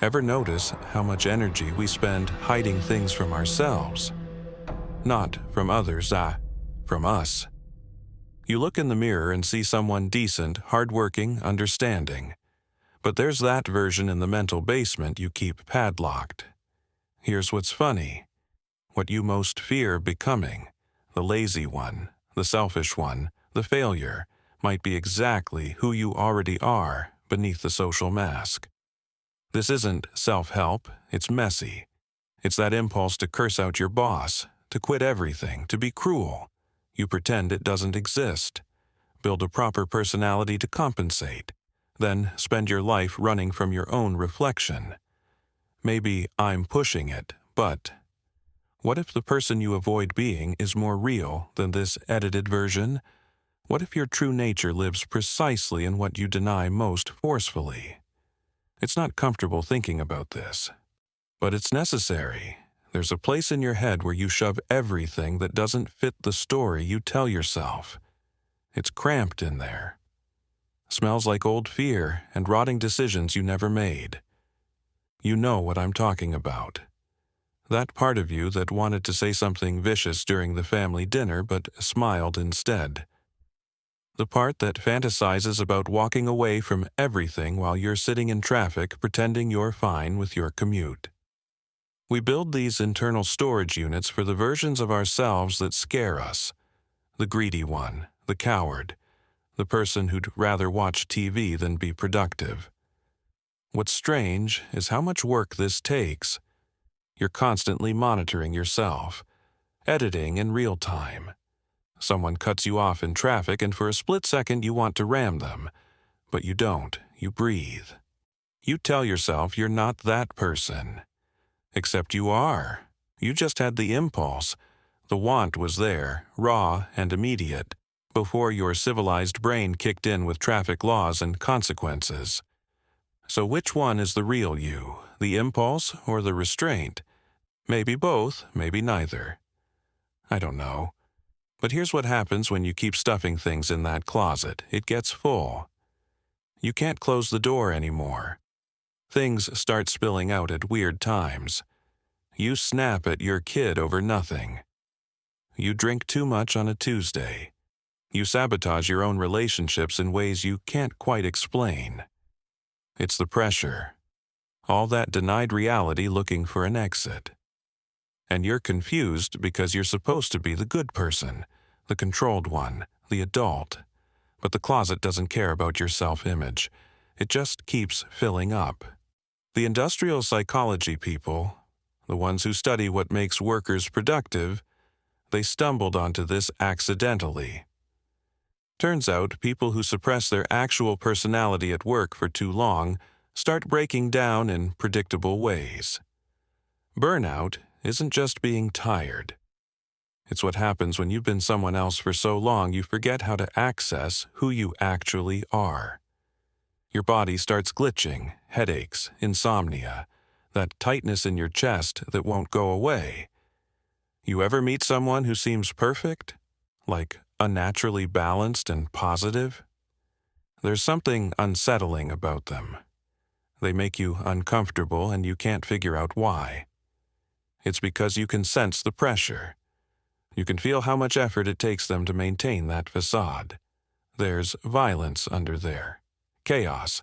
Ever notice how much energy we spend hiding things from ourselves? Not from others, from us. You look in the mirror and see someone decent, hardworking, understanding. But there's that version in the mental basement you keep padlocked. Here's what's funny. What you most fear becoming, the lazy one, the selfish one, the failure, might be exactly who you already are beneath the social mask. This isn't self-help, it's messy. It's that impulse to curse out your boss, to quit everything, to be cruel. You pretend it doesn't exist. Build a proper personality to compensate. Then spend your life running from your own reflection. Maybe I'm pushing it, but what if the person you avoid being is more real than this edited version? What if your true nature lives precisely in what you deny most forcefully? It's not comfortable thinking about this, but it's necessary. There's a place in your head where you shove everything that doesn't fit the story you tell yourself. It's cramped in there. Smells like old fear and rotting decisions you never made. You know what I'm talking about. That part of you that wanted to say something vicious during the family dinner but smiled instead. The part that fantasizes about walking away from everything while you're sitting in traffic pretending you're fine with your commute. We build these internal storage units for the versions of ourselves that scare us. The greedy one, the coward, the person who'd rather watch TV than be productive. What's strange is how much work this takes. You're constantly monitoring yourself, editing in real time. Someone cuts you off in traffic and for a split second you want to ram them, but you don't, you breathe. You tell yourself you're not that person. Except you are. You just had the impulse. The want was there, raw and immediate, before your civilized brain kicked in with traffic laws and consequences. So which one is the real you, the impulse or the restraint? Maybe both, maybe neither. I don't know. But here's what happens when you keep stuffing things in that closet. It gets full. You can't close the door anymore. Things start spilling out at weird times. You snap at your kid over nothing. You drink too much on a Tuesday. You sabotage your own relationships in ways you can't quite explain. It's the pressure. All that denied reality looking for an exit. And you're confused because you're supposed to be the good person, the controlled one, the adult. But the closet doesn't care about your self-image. It just keeps filling up. The industrial psychology people, the ones who study what makes workers productive, they stumbled onto this accidentally. Turns out people who suppress their actual personality at work for too long start breaking down in predictable ways. Burnout isn't just being tired. It's what happens when you've been someone else for so long you forget how to access who you actually are. Your body starts glitching, headaches, insomnia, that tightness in your chest that won't go away. You ever meet someone who seems perfect? Like unnaturally balanced and positive? There's something unsettling about them. They make you uncomfortable and you can't figure out why. It's because you can sense the pressure. You can feel how much effort it takes them to maintain that facade. There's violence under there. Chaos.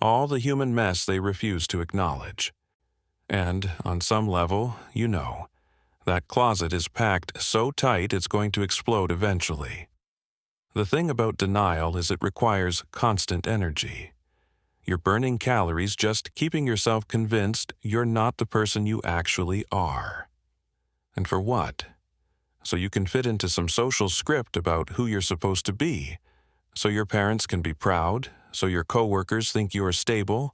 All the human mess they refuse to acknowledge. And, on some level, you know, that closet is packed so tight it's going to explode eventually. The thing about denial is it requires constant energy. You're burning calories just keeping yourself convinced you're not the person you actually are. And for what? So you can fit into some social script about who you're supposed to be. So your parents can be proud. So your coworkers think you're stable.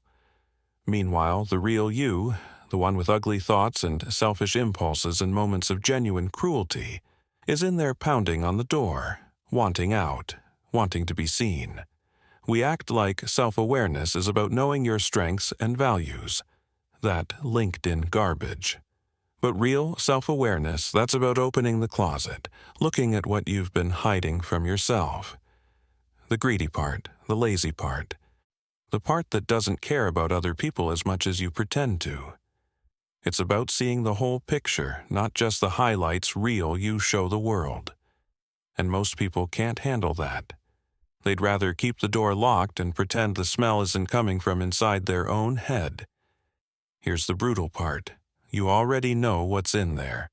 Meanwhile, the real you, the one with ugly thoughts and selfish impulses and moments of genuine cruelty, is in there pounding on the door, wanting out, wanting to be seen. We act like self-awareness is about knowing your strengths and values. That LinkedIn garbage. But real self-awareness, that's about opening the closet, looking at what you've been hiding from yourself. The greedy part, the lazy part, the part that doesn't care about other people as much as you pretend to. It's about seeing the whole picture, not just the highlights reel you show the world. And most people can't handle that. They'd rather keep the door locked and pretend the smell isn't coming from inside their own head. Here's the brutal part. You already know what's in there.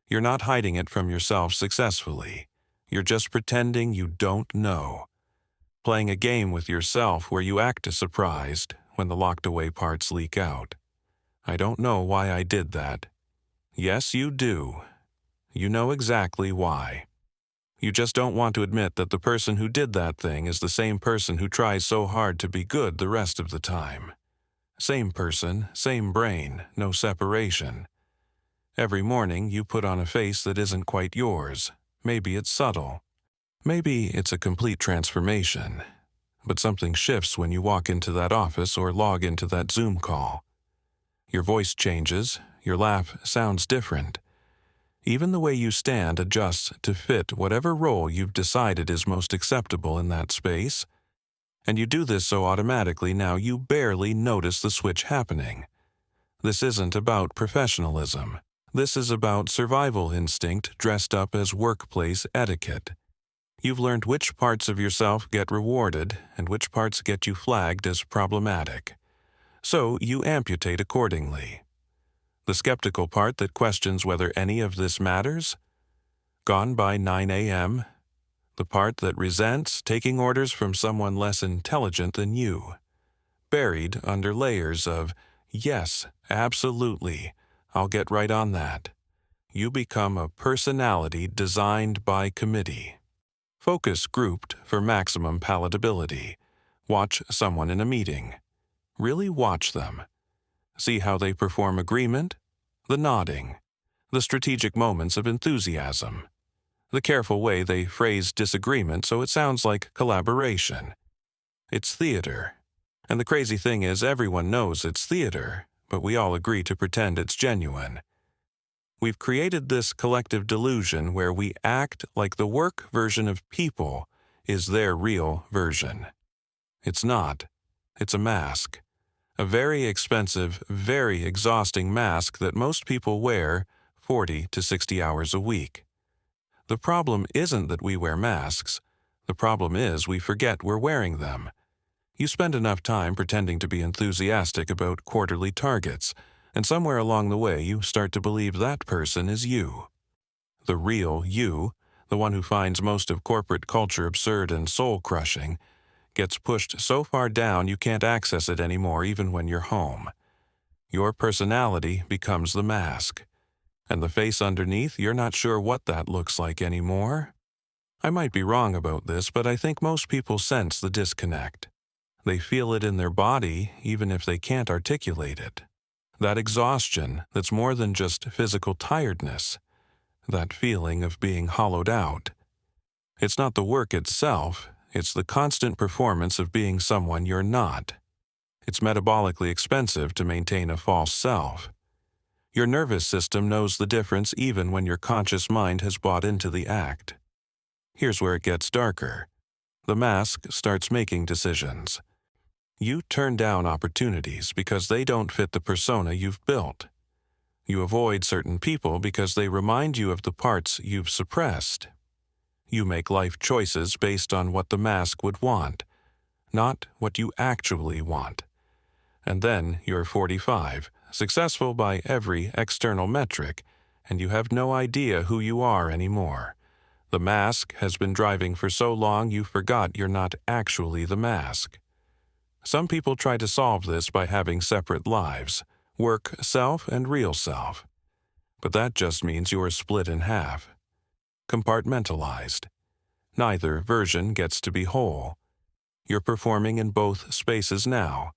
You're not hiding it from yourself successfully. You're just pretending you don't know. Playing a game with yourself where you act surprised when the locked-away parts leak out. I don't know why I did that. Yes, you do. You know exactly why. You just don't want to admit that the person who did that thing is the same person who tries so hard to be good the rest of the time. Same person, same brain, no separation. Every morning you put on a face that isn't quite yours. Maybe it's subtle. Maybe it's a complete transformation. But something shifts when you walk into that office or log into that Zoom call. Your voice changes, your laugh sounds different. Even the way you stand adjusts to fit whatever role you've decided is most acceptable in that space. And you do this so automatically now you barely notice the switch happening. This isn't about professionalism. This is about survival instinct dressed up as workplace etiquette. You've learned which parts of yourself get rewarded and which parts get you flagged as problematic. So you amputate accordingly. The skeptical part that questions whether any of this matters? Gone by 9 a.m. The part that resents taking orders from someone less intelligent than you. Buried under layers of, yes, absolutely, I'll get right on that. You become a personality designed by committee. Focus grouped for maximum palatability. Watch someone in a meeting. Really watch them. See how they perform agreement, the nodding, the strategic moments of enthusiasm, the careful way they phrase disagreement so it sounds like collaboration. It's theater. And the crazy thing is everyone knows it's theater, but we all agree to pretend it's genuine. We've created this collective delusion where we act like the work version of people is their real version. It's not. It's a mask. A very expensive, very exhausting mask that most people wear 40 to 60 hours a week. The problem isn't that we wear masks. The problem is we forget we're wearing them. You spend enough time pretending to be enthusiastic about quarterly targets, and somewhere along the way you start to believe that person is you. The real you, the one who finds most of corporate culture absurd and soul-crushing, gets pushed so far down you can't access it anymore even when you're home. Your personality becomes the mask. And the face underneath, you're not sure what that looks like anymore. I might be wrong about this, but I think most people sense the disconnect. They feel it in their body even if they can't articulate it. That exhaustion that's more than just physical tiredness. That feeling of being hollowed out. It's not the work itself. It's the constant performance of being someone you're not. It's metabolically expensive to maintain a false self. Your nervous system knows the difference even when your conscious mind has bought into the act. Here's where it gets darker. The mask starts making decisions. You turn down opportunities because they don't fit the persona you've built. You avoid certain people because they remind you of the parts you've suppressed. You make life choices based on what the mask would want, not what you actually want. And then you're 45, successful by every external metric, and you have no idea who you are anymore. The mask has been driving for so long you forgot you're not actually the mask. Some people try to solve this by having separate lives, work self and real self. But that just means you're split in half. Compartmentalized. Neither version gets to be whole. You're performing in both spaces now.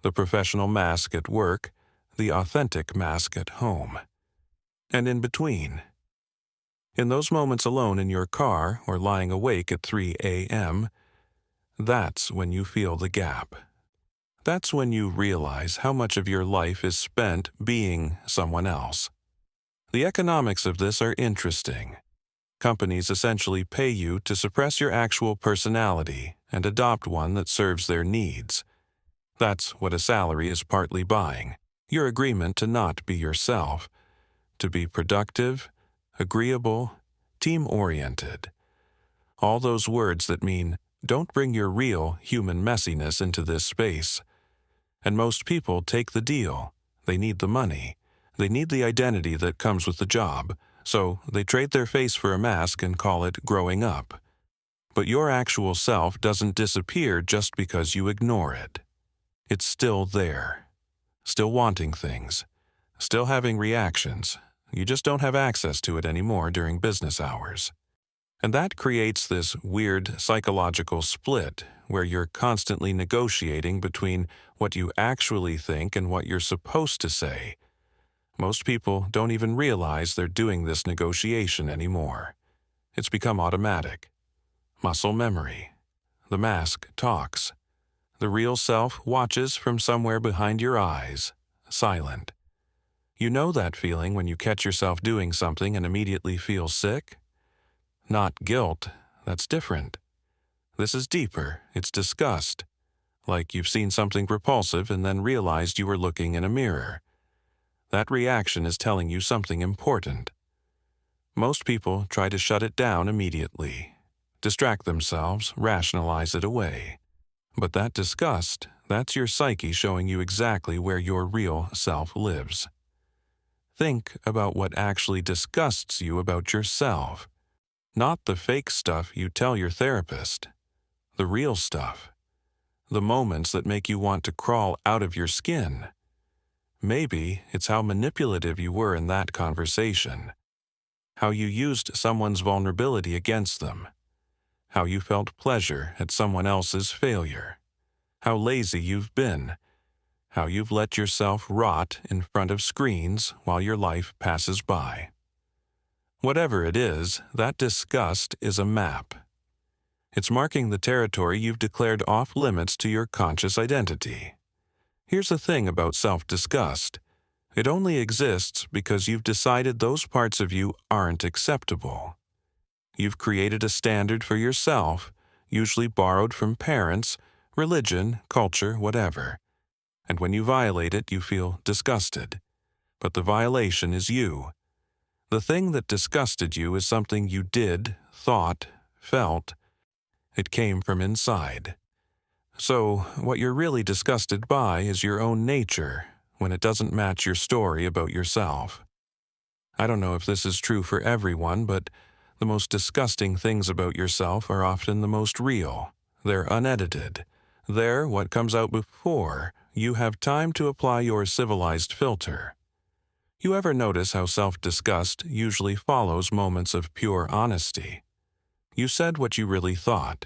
The professional mask at work, the authentic mask at home. And in between. In those moments alone in your car or lying awake at 3 a.m., that's when you feel the gap. That's when you realize how much of your life is spent being someone else. The economics of this are interesting. Companies essentially pay you to suppress your actual personality and adopt one that serves their needs. That's what a salary is partly buying. Your agreement to not be yourself, to be productive, agreeable, team-oriented. All those words that mean, don't bring your real human messiness into this space. And most people take the deal. They need the money. They need the identity that comes with the job, so they trade their face for a mask and call it growing up. But your actual self doesn't disappear just because you ignore it. It's still there, still wanting things, still having reactions. You just don't have access to it anymore during business hours. And that creates this weird psychological split where you're constantly negotiating between what you actually think and what you're supposed to say. Most people don't even realize they're doing this negotiation anymore. It's become automatic. Muscle memory. The mask talks. The real self watches from somewhere behind your eyes, silent. You know that feeling when you catch yourself doing something and immediately feel sick? Not guilt, that's different. This is deeper, it's disgust. Like you've seen something repulsive and then realized you were looking in a mirror. That reaction is telling you something important. Most people try to shut it down immediately, distract themselves, rationalize it away. But that disgust, that's your psyche showing you exactly where your real self lives. Think about what actually disgusts you about yourself. Not the fake stuff you tell your therapist. The real stuff. The moments that make you want to crawl out of your skin. Maybe it's how manipulative you were in that conversation. How you used someone's vulnerability against them. How you felt pleasure at someone else's failure. How lazy you've been. How you've let yourself rot in front of screens while your life passes by. Whatever it is, that disgust is a map. It's marking the territory you've declared off limits to your conscious identity. Here's the thing about self-disgust. It only exists because you've decided those parts of you aren't acceptable. You've created a standard for yourself, usually borrowed from parents, religion, culture, whatever. And when you violate it, you feel disgusted. But the violation is you. The thing that disgusted you is something you did, thought, felt. It came from inside. So, what you're really disgusted by is your own nature, when it doesn't match your story about yourself. I don't know if this is true for everyone, but the most disgusting things about yourself are often the most real. They're unedited. They're what comes out before you have time to apply your civilized filter. You ever notice how self-disgust usually follows moments of pure honesty? You said what you really thought.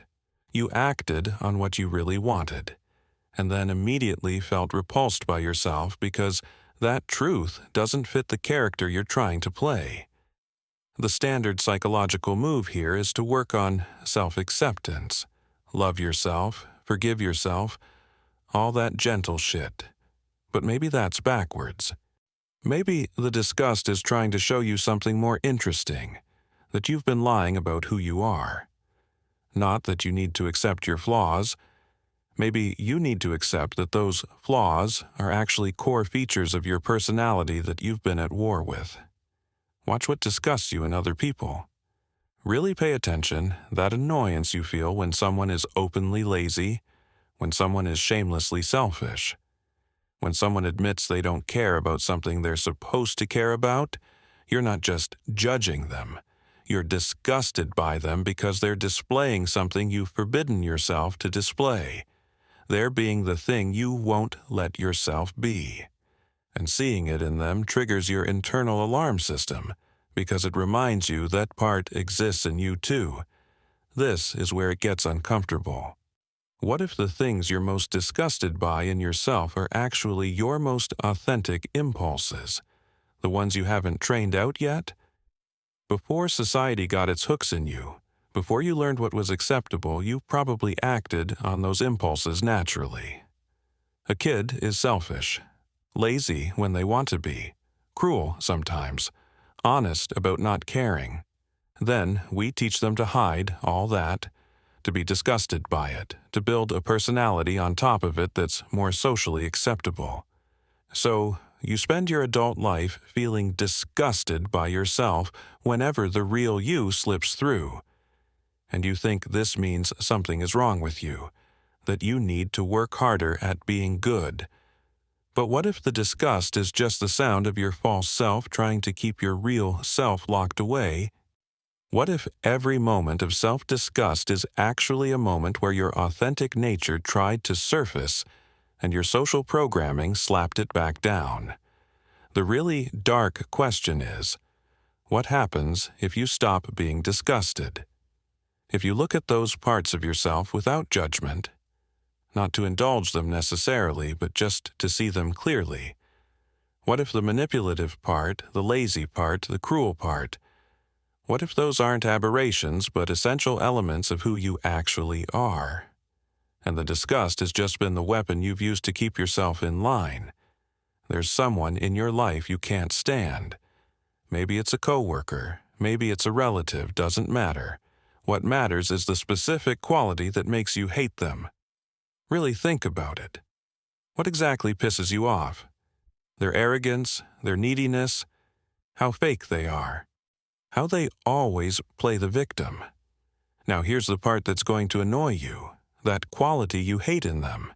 You acted on what you really wanted, and then immediately felt repulsed by yourself because that truth doesn't fit the character you're trying to play. The standard psychological move here is to work on self-acceptance. Love yourself, forgive yourself, all that gentle shit. But maybe that's backwards. Maybe the disgust is trying to show you something more interesting, that you've been lying about who you are. Not that you need to accept your flaws. Maybe you need to accept that those flaws are actually core features of your personality that you've been at war with. Watch what disgusts you in other people. Really pay attention, that annoyance you feel when someone is openly lazy, when someone is shamelessly selfish. When someone admits they don't care about something they're supposed to care about, you're not just judging them. You're disgusted by them because they're displaying something you've forbidden yourself to display. They're being the thing you won't let yourself be. And seeing it in them triggers your internal alarm system because it reminds you that part exists in you too. This is where it gets uncomfortable. What if the things you're most disgusted by in yourself are actually your most authentic impulses, the ones you haven't trained out yet? Before society got its hooks in you, before you learned what was acceptable, you probably acted on those impulses naturally. A kid is selfish, lazy when they want to be, cruel sometimes, honest about not caring. Then we teach them to hide all that, to be disgusted by it, to build a personality on top of it that's more socially acceptable. So, you spend your adult life feeling disgusted by yourself whenever the real you slips through. And you think this means something is wrong with you, that you need to work harder at being good. But what if the disgust is just the sound of your false self trying to keep your real self locked away? What if every moment of self-disgust is actually a moment where your authentic nature tried to surface and your social programming slapped it back down? The really dark question is, what happens if you stop being disgusted? If you look at those parts of yourself without judgment, not to indulge them necessarily, but just to see them clearly. What if the manipulative part, the lazy part, the cruel part, what if those aren't aberrations but essential elements of who you actually are? And the disgust has just been the weapon you've used to keep yourself in line. There's someone in your life you can't stand. Maybe it's a coworker, maybe it's a relative, doesn't matter. What matters is the specific quality that makes you hate them. Really think about it. What exactly pisses you off? Their arrogance, their neediness, how fake they are, how they always play the victim. Now here's the part that's going to annoy you, that quality you hate in them.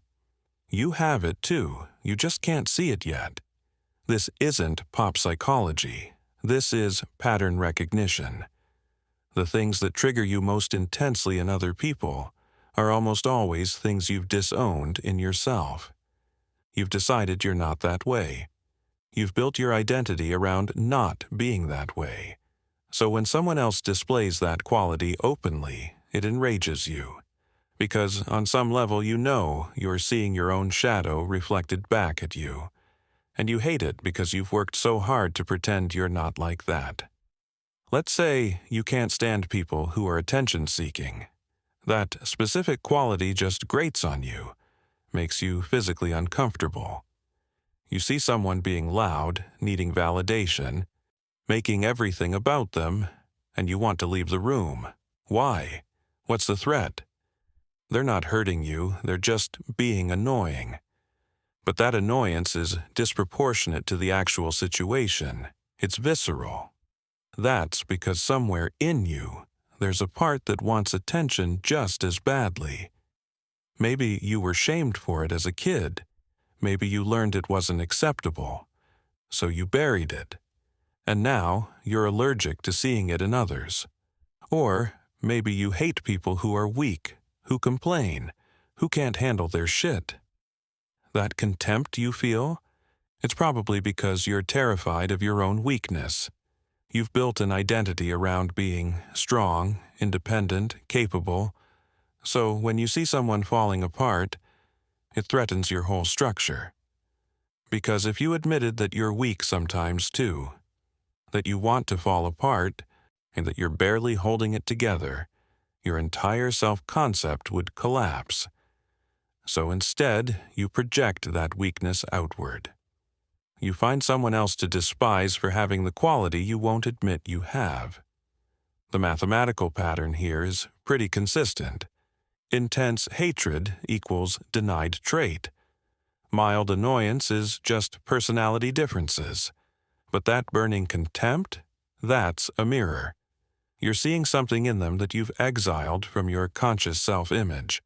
You have it too, you just can't see it yet. This isn't pop psychology. This is pattern recognition. The things that trigger you most intensely in other people are almost always things you've disowned in yourself. You've decided you're not that way. You've built your identity around not being that way. So when someone else displays that quality openly, it enrages you. Because on some level you know you're seeing your own shadow reflected back at you. And you hate it because you've worked so hard to pretend you're not like that. Let's say you can't stand people who are attention-seeking. That specific quality just grates on you, makes you physically uncomfortable. You see someone being loud, needing validation, making everything about them, and you want to leave the room. Why? What's the threat? They're not hurting you, they're just being annoying. But that annoyance is disproportionate to the actual situation. It's visceral. That's because somewhere in you, there's a part that wants attention just as badly. Maybe you were shamed for it as a kid. Maybe you learned it wasn't acceptable, so you buried it. And now you're allergic to seeing it in others. Or maybe you hate people who are weak, who complain, who can't handle their shit. That contempt you feel? It's probably because you're terrified of your own weakness. You've built an identity around being strong, independent, capable. So when you see someone falling apart, it threatens your whole structure. Because if you admitted that you're weak sometimes too, that you want to fall apart, and that you're barely holding it together, your entire self-concept would collapse. So instead, you project that weakness outward. You find someone else to despise for having the quality you won't admit you have. The mathematical pattern here is pretty consistent. Intense hatred equals denied trait. Mild annoyance is just personality differences. But that burning contempt, that's a mirror. You're seeing something in them that you've exiled from your conscious self-image.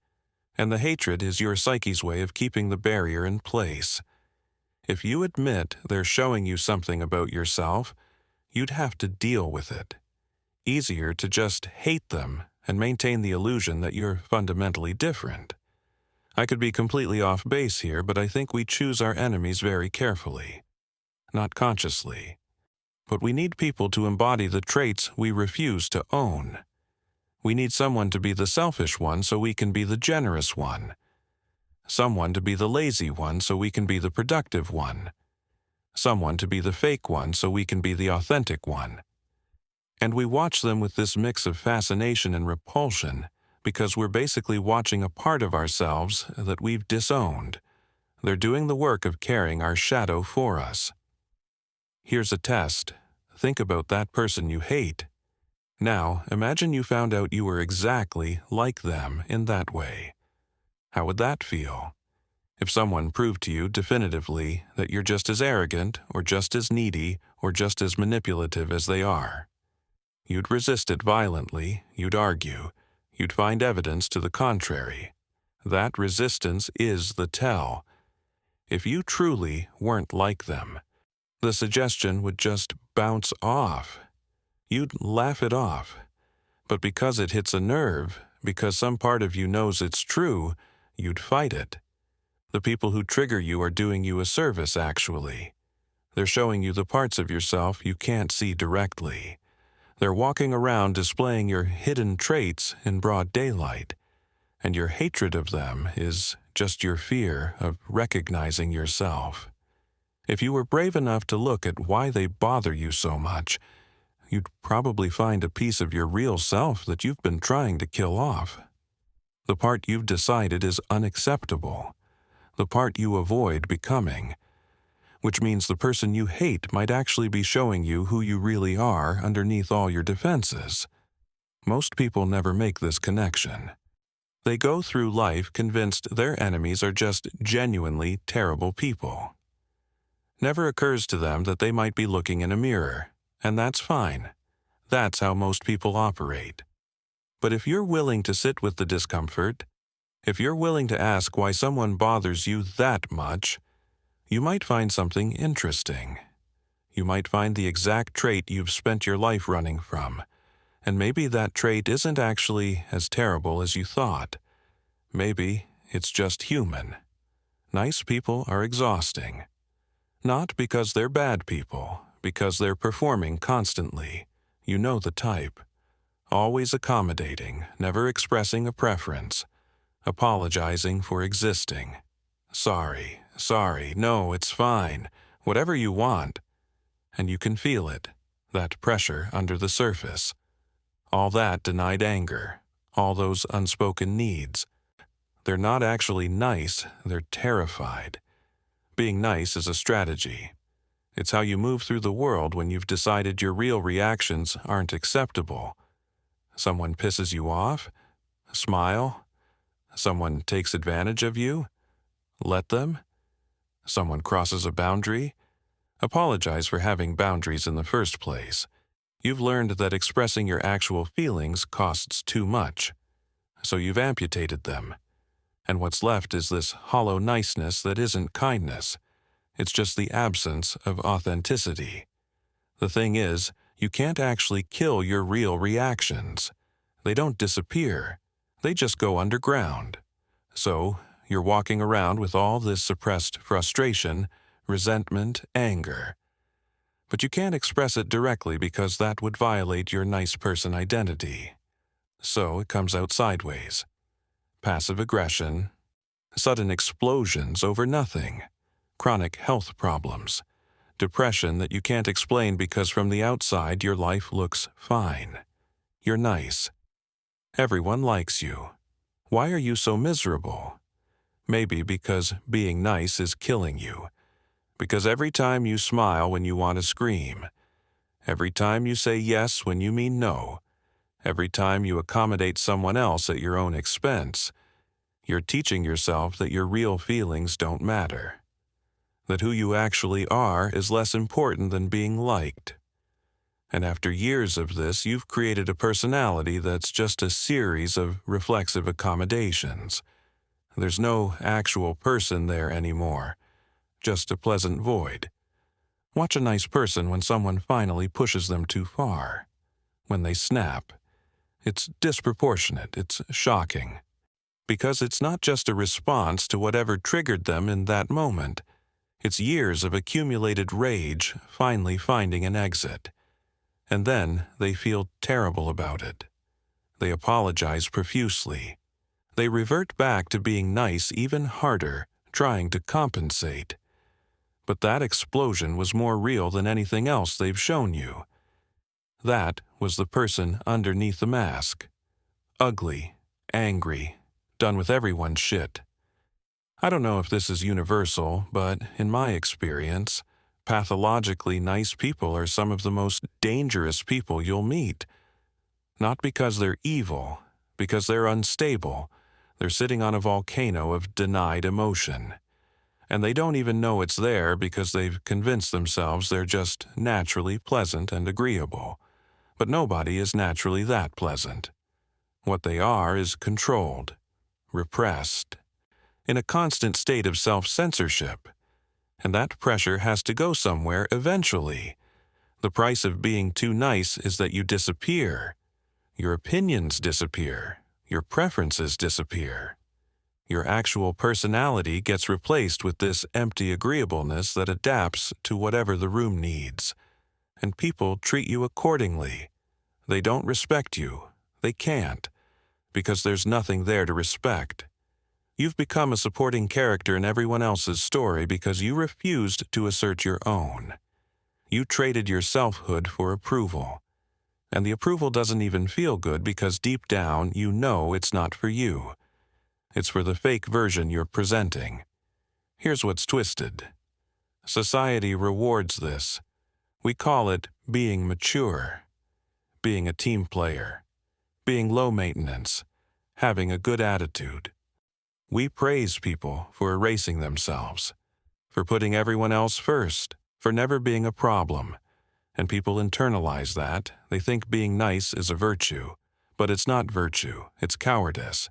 And the hatred is your psyche's way of keeping the barrier in place. If you admit they're showing you something about yourself, you'd have to deal with it. Easier to just hate them and maintain the illusion that you're fundamentally different. I could be completely off base here, but I think we choose our enemies very carefully. Not consciously. But we need people to embody the traits we refuse to own. We need someone to be the selfish one so we can be the generous one. Someone to be the lazy one so we can be the productive one. Someone to be the fake one so we can be the authentic one. And we watch them with this mix of fascination and repulsion because we're basically watching a part of ourselves that we've disowned. They're doing the work of carrying our shadow for us. Here's a test. Think about that person you hate. Now, imagine you found out you were exactly like them in that way. How would that feel? If someone proved to you definitively that you're just as arrogant, or just as needy, or just as manipulative as they are. You'd resist it violently, you'd argue, you'd find evidence to the contrary. That resistance is the tell. If you truly weren't like them, the suggestion would just bounce off. You'd laugh it off. But because it hits a nerve, because some part of you knows it's true, you'd fight it. The people who trigger you are doing you a service, actually. They're showing you the parts of yourself you can't see directly. They're walking around displaying your hidden traits in broad daylight, and your hatred of them is just your fear of recognizing yourself. If you were brave enough to look at why they bother you so much, you'd probably find a piece of your real self that you've been trying to kill off. The part you've decided is unacceptable. The part you avoid becoming. Which means the person you hate might actually be showing you who you really are underneath all your defenses. Most people never make this connection. They go through life convinced their enemies are just genuinely terrible people. Never occurs to them that they might be looking in a mirror, and that's fine. That's how most people operate. But if you're willing to sit with the discomfort, if you're willing to ask why someone bothers you that much, you might find something interesting. You might find the exact trait you've spent your life running from, and maybe that trait isn't actually as terrible as you thought. Maybe it's just human. Nice people are exhausting. Not because they're bad people, because they're performing constantly. You know the type. Always accommodating, never expressing a preference. Apologizing for existing. Sorry, no, it's fine. Whatever you want. And you can feel it, that pressure under the surface. All that denied anger, all those unspoken needs. They're not actually nice, they're terrified. Being nice is a strategy. It's how you move through the world when you've decided your real reactions aren't acceptable. Someone pisses you off? Smile. Someone takes advantage of you? Let them? Someone crosses a boundary? Apologize for having boundaries in the first place. You've learned that expressing your actual feelings costs too much. So you've amputated them. And what's left is this hollow niceness that isn't kindness. It's just the absence of authenticity. The thing is, you can't actually kill your real reactions. They don't disappear. They just go underground. So, you're walking around with all this suppressed frustration, resentment, anger. But you can't express it directly because that would violate your nice person identity. So it comes out sideways. Passive aggression, sudden explosions over nothing, chronic health problems, depression that you can't explain because from the outside your life looks fine. You're nice. Everyone likes you. Why are you so miserable? Maybe because being nice is killing you. Because every time you smile when you want to scream, every time you say yes when you mean no, every time you accommodate someone else at your own expense, you're teaching yourself that your real feelings don't matter. That who you actually are is less important than being liked. And after years of this, you've created a personality that's just a series of reflexive accommodations. There's no actual person there anymore, just a pleasant void. Watch a nice person when someone finally pushes them too far. When they snap. It's disproportionate, it's shocking. Because it's not just a response to whatever triggered them in that moment. It's years of accumulated rage finally finding an exit. And then they feel terrible about it. They apologize profusely. They revert back to being nice even harder, trying to compensate. But that explosion was more real than anything else they've shown you. That was the person underneath the mask. Ugly, angry, done with everyone's shit. I don't know if this is universal, but in my experience, pathologically nice people are some of the most dangerous people you'll meet. Not because they're evil, because they're unstable. They're sitting on a volcano of denied emotion. And they don't even know it's there because they've convinced themselves they're just naturally pleasant and agreeable. But nobody is naturally that pleasant. What they are is controlled, repressed, in a constant state of self-censorship. And that pressure has to go somewhere eventually. The price of being too nice is that you disappear. Your opinions disappear. Your preferences disappear. Your actual personality gets replaced with this empty agreeableness that adapts to whatever the room needs. And people treat you accordingly. They don't respect you. They can't, because there's nothing there to respect. You've become a supporting character in everyone else's story because you refused to assert your own. You traded your selfhood for approval. And the approval doesn't even feel good because deep down you know it's not for you. It's for the fake version you're presenting. Here's what's twisted. Society rewards this. We call it being mature, being a team player, being low maintenance, having a good attitude. We praise people for erasing themselves, for putting everyone else first, for never being a problem. And people internalize that. They think being nice is a virtue. But it's not virtue, it's cowardice.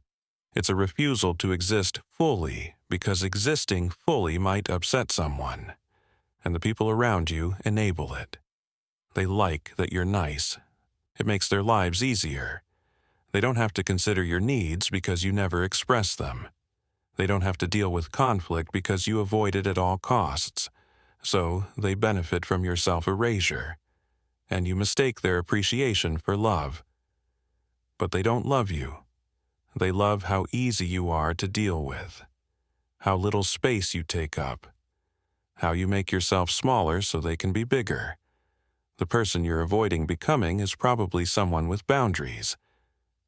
It's a refusal to exist fully because existing fully might upset someone. And the people around you enable it. They like that you're nice. It makes their lives easier. They don't have to consider your needs because you never express them. They don't have to deal with conflict because you avoid it at all costs. So they benefit from your self-erasure. And you mistake their appreciation for love. But they don't love you. They love how easy you are to deal with, how little space you take up, how you make yourself smaller so they can be bigger. The person you're avoiding becoming is probably someone with boundaries,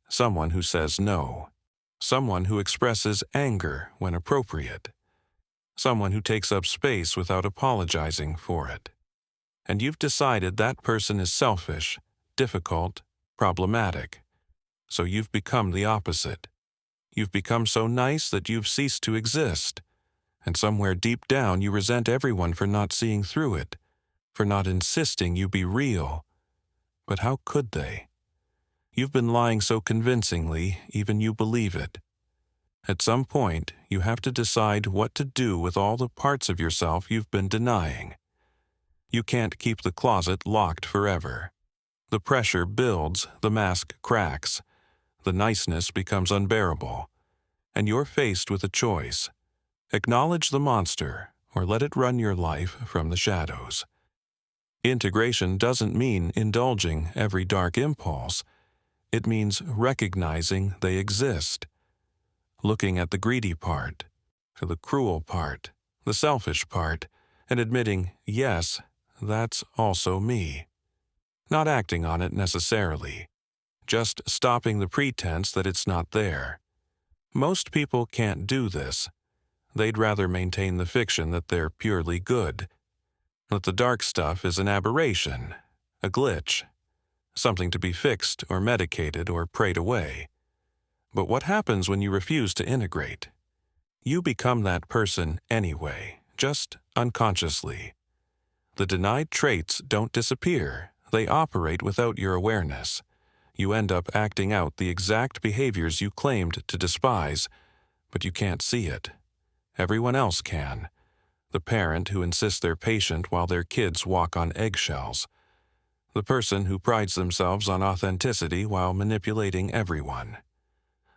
someone who says no, someone who expresses anger when appropriate, someone who takes up space without apologizing for it. And you've decided that person is selfish, difficult, problematic. So you've become the opposite. You've become so nice that you've ceased to exist. And somewhere deep down you resent everyone for not seeing through it, for not insisting you be real. But how could they? You've been lying so convincingly, even you believe it. At some point, you have to decide what to do with all the parts of yourself you've been denying. You can't keep the closet locked forever. The pressure builds, the mask cracks. The niceness becomes unbearable. And you're faced with a choice. Acknowledge the monster, or let it run your life from the shadows. Integration doesn't mean indulging every dark impulse. It means recognizing they exist. Looking at the greedy part, the cruel part, the selfish part, and admitting, yes, that's also me. Not acting on it necessarily. Just stopping the pretense that it's not there. Most people can't do this. They'd rather maintain the fiction that they're purely good, that the dark stuff is an aberration, a glitch, something to be fixed or medicated or prayed away. But what happens when you refuse to integrate? You become that person anyway, just unconsciously. The denied traits don't disappear. They operate without your awareness. You end up acting out the exact behaviors you claimed to despise, but you can't see it. Everyone else can. The parent who insists they're patient while their kids walk on eggshells. The person who prides themselves on authenticity while manipulating everyone.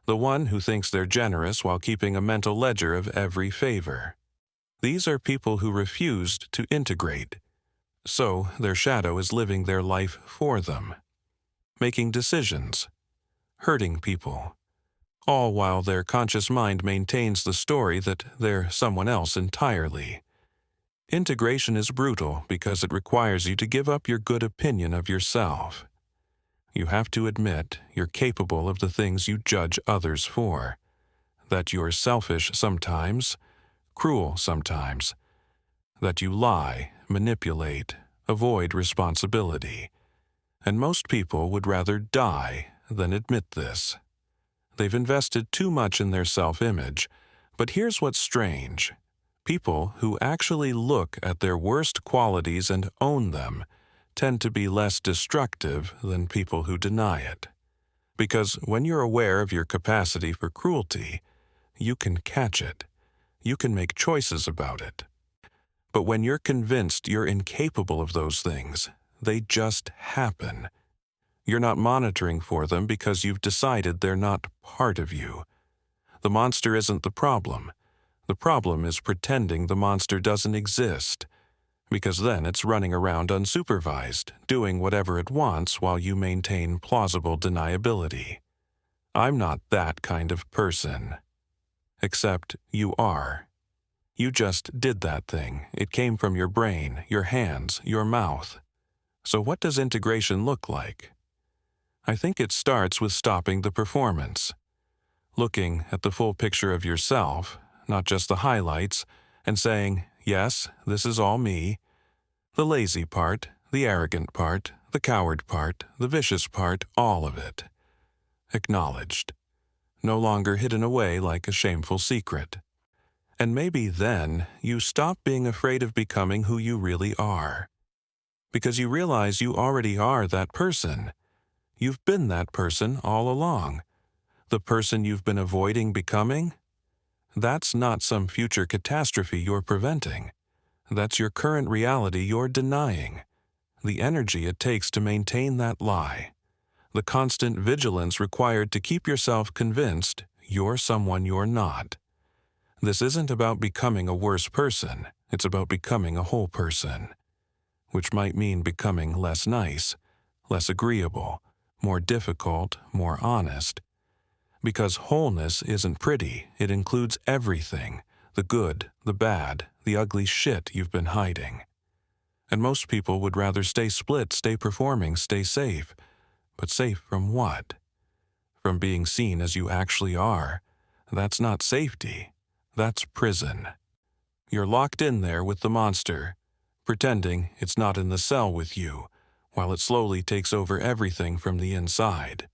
The one who thinks they're generous while keeping a mental ledger of every favor. These are people who refused to integrate. So their shadow is living their life for them. Making decisions, hurting people, all while their conscious mind maintains the story that they're someone else entirely. Integration is brutal because it requires you to give up your good opinion of yourself. You have to admit you're capable of the things you judge others for, that you're selfish sometimes, cruel sometimes, that you lie, manipulate, avoid responsibility. And most people would rather die then admit this. They've invested too much in their self-image, but here's what's strange. People who actually look at their worst qualities and own them tend to be less destructive than people who deny it. Because when you're aware of your capacity for cruelty, you can catch it. You can make choices about it. But when you're convinced you're incapable of those things, they just happen. You're not monitoring for them because you've decided they're not part of you. The monster isn't the problem. The problem is pretending the monster doesn't exist, because then it's running around unsupervised, doing whatever it wants while you maintain plausible deniability. I'm not that kind of person. Except you are. You just did that thing. It came from your brain, your hands, your mouth. So what does integration look like? I think it starts with stopping the performance. Looking at the full picture of yourself, not just the highlights, and saying, yes, this is all me. The lazy part, the arrogant part, the coward part, the vicious part, all of it. Acknowledged. No longer hidden away like a shameful secret. And maybe then you stop being afraid of becoming who you really are. Because you realize you already are that person. You've been that person all along. The person you've been avoiding becoming? That's not some future catastrophe you're preventing. That's your current reality you're denying. The energy it takes to maintain that lie. The constant vigilance required to keep yourself convinced you're someone you're not. This isn't about becoming a worse person. It's about becoming a whole person. Which might mean becoming less nice, less agreeable, more difficult, more honest. Because wholeness isn't pretty, it includes everything, the good, the bad, the ugly shit you've been hiding. And most people would rather stay split, stay performing, stay safe. But safe from what? From being seen as you actually are. That's not safety. That's prison. You're locked in there with the monster, pretending it's not in the cell with you, while it slowly takes over everything from the inside.